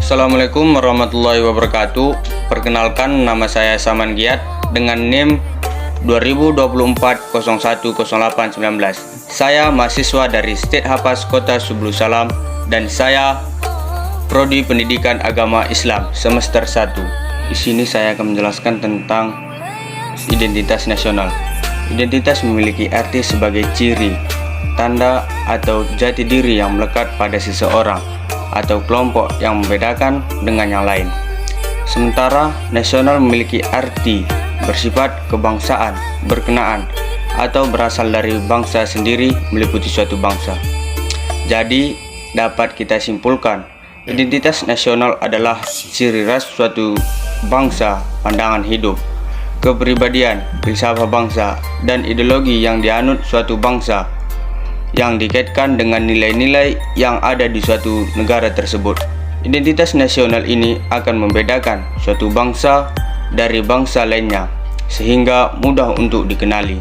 Assalamualaikum warahmatullahi wabarakatuh. Perkenalkan, nama saya Saman Giat dengan NIM 2024-010819. Saya mahasiswa dari State Hapas Kota Sublu Salam dan saya Prodi Pendidikan Agama Islam semester 1. Di sini saya akan menjelaskan tentang identitas nasional. Identitas memiliki arti sebagai ciri, tanda atau jati diri yang melekat pada seseorang atau kelompok yang membedakan dengan yang lain. Sementara nasional memiliki arti bersifat kebangsaan, berkenaan, atau berasal dari bangsa sendiri meliputi suatu bangsa. Jadi, dapat kita simpulkan, identitas nasional adalah ciri khas suatu bangsa, pandangan hidup, kepribadian, filsafat bangsa, dan ideologi yang dianut suatu bangsa yang dikaitkan dengan nilai-nilai yang ada di suatu negara tersebut. Identitas nasional ini akan membedakan suatu bangsa dari bangsa lainnya, sehingga mudah untuk dikenali.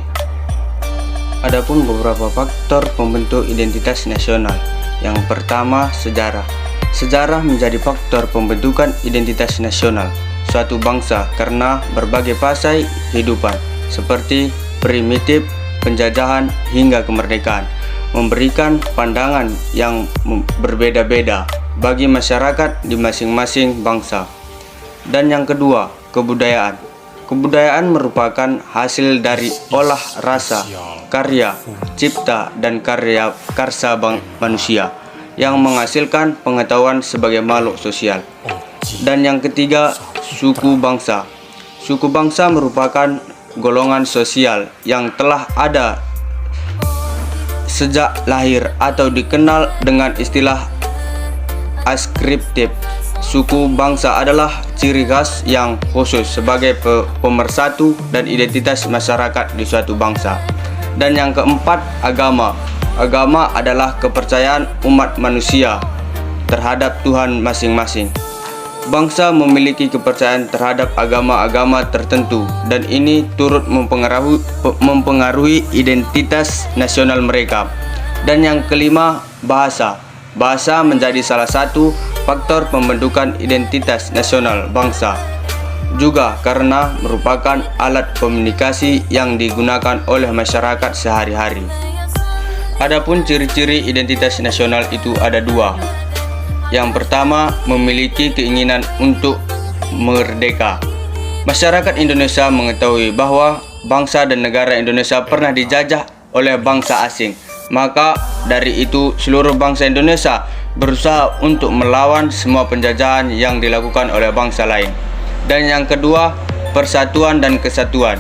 Adapun beberapa faktor pembentuk identitas nasional. Yang pertama, sejarah. Sejarah menjadi faktor pembentukan identitas nasional suatu bangsa karena berbagai fase kehidupan seperti primitif, penjajahan, hingga kemerdekaan memberikan pandangan yang berbeda-beda bagi masyarakat di masing-masing bangsa. Dan yang kedua, kebudayaan. Kebudayaan merupakan hasil dari olah rasa, karya, cipta, dan karya manusia yang menghasilkan pengetahuan sebagai makhluk sosial. Dan yang ketiga, suku bangsa. Suku bangsa merupakan golongan sosial yang telah ada sejak lahir atau dikenal dengan istilah askriptif. Suku bangsa adalah ciri khas yang khusus sebagai pemersatu dan identitas masyarakat di suatu bangsa. Dan yang keempat, agama. Agama adalah kepercayaan umat manusia terhadap Tuhan masing-masing. Bangsa memiliki kepercayaan terhadap agama-agama tertentu dan ini turut mempengaruhi identitas nasional mereka. Dan yang kelima, bahasa. Bahasa menjadi salah satu faktor pembentukan identitas nasional bangsa, juga karena merupakan alat komunikasi yang digunakan oleh masyarakat sehari-hari. Adapun ciri-ciri identitas nasional itu ada dua. Yang pertama, memiliki keinginan untuk merdeka. Masyarakat Indonesia mengetahui bahwa bangsa dan negara Indonesia pernah dijajah oleh bangsa asing. Maka dari itu seluruh bangsa Indonesia berusaha untuk melawan semua penjajahan yang dilakukan oleh bangsa lain. Dan yang kedua, persatuan dan kesatuan.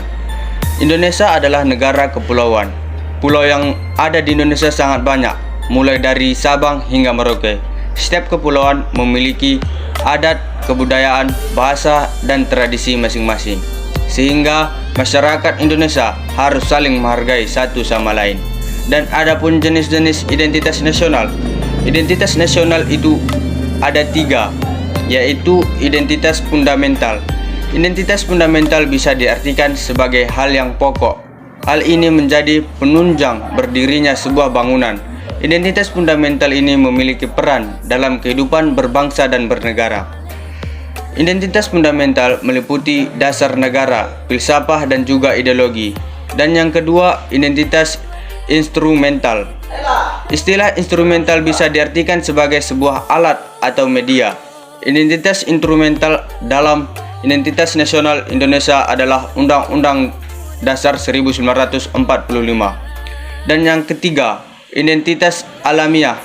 Indonesia adalah negara kepulauan. Pulau yang ada di Indonesia sangat banyak, mulai dari Sabang hingga Merauke. Setiap kepulauan memiliki adat, kebudayaan, bahasa, dan tradisi masing-masing, sehingga masyarakat Indonesia harus saling menghargai satu sama lain. Dan adapun jenis-jenis identitas nasional. Identitas nasional itu ada tiga, yaitu identitas fundamental. Identitas fundamental bisa diartikan sebagai hal yang pokok. Hal ini menjadi penunjang berdirinya sebuah bangunan. Identitas fundamental ini memiliki peran dalam kehidupan berbangsa dan bernegara. Identitas fundamental meliputi dasar negara, filsafat, dan juga ideologi. Dan yang kedua, identitas instrumental. Istilah instrumental bisa diartikan sebagai sebuah alat atau media. Identitas instrumental dalam identitas nasional Indonesia adalah Undang-Undang Dasar 1945. Dan yang ketiga, identitas alamiah.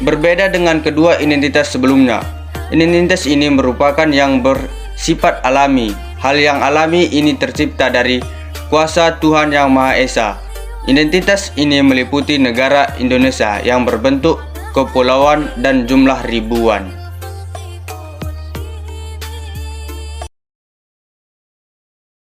Berbeda dengan kedua identitas sebelumnya. Identitas ini merupakan yang bersifat alami. Hal yang alami ini tercipta dari kuasa Tuhan Yang Maha Esa. Identitas ini meliputi negara Indonesia yang berbentuk kepulauan dan jumlah ribuan.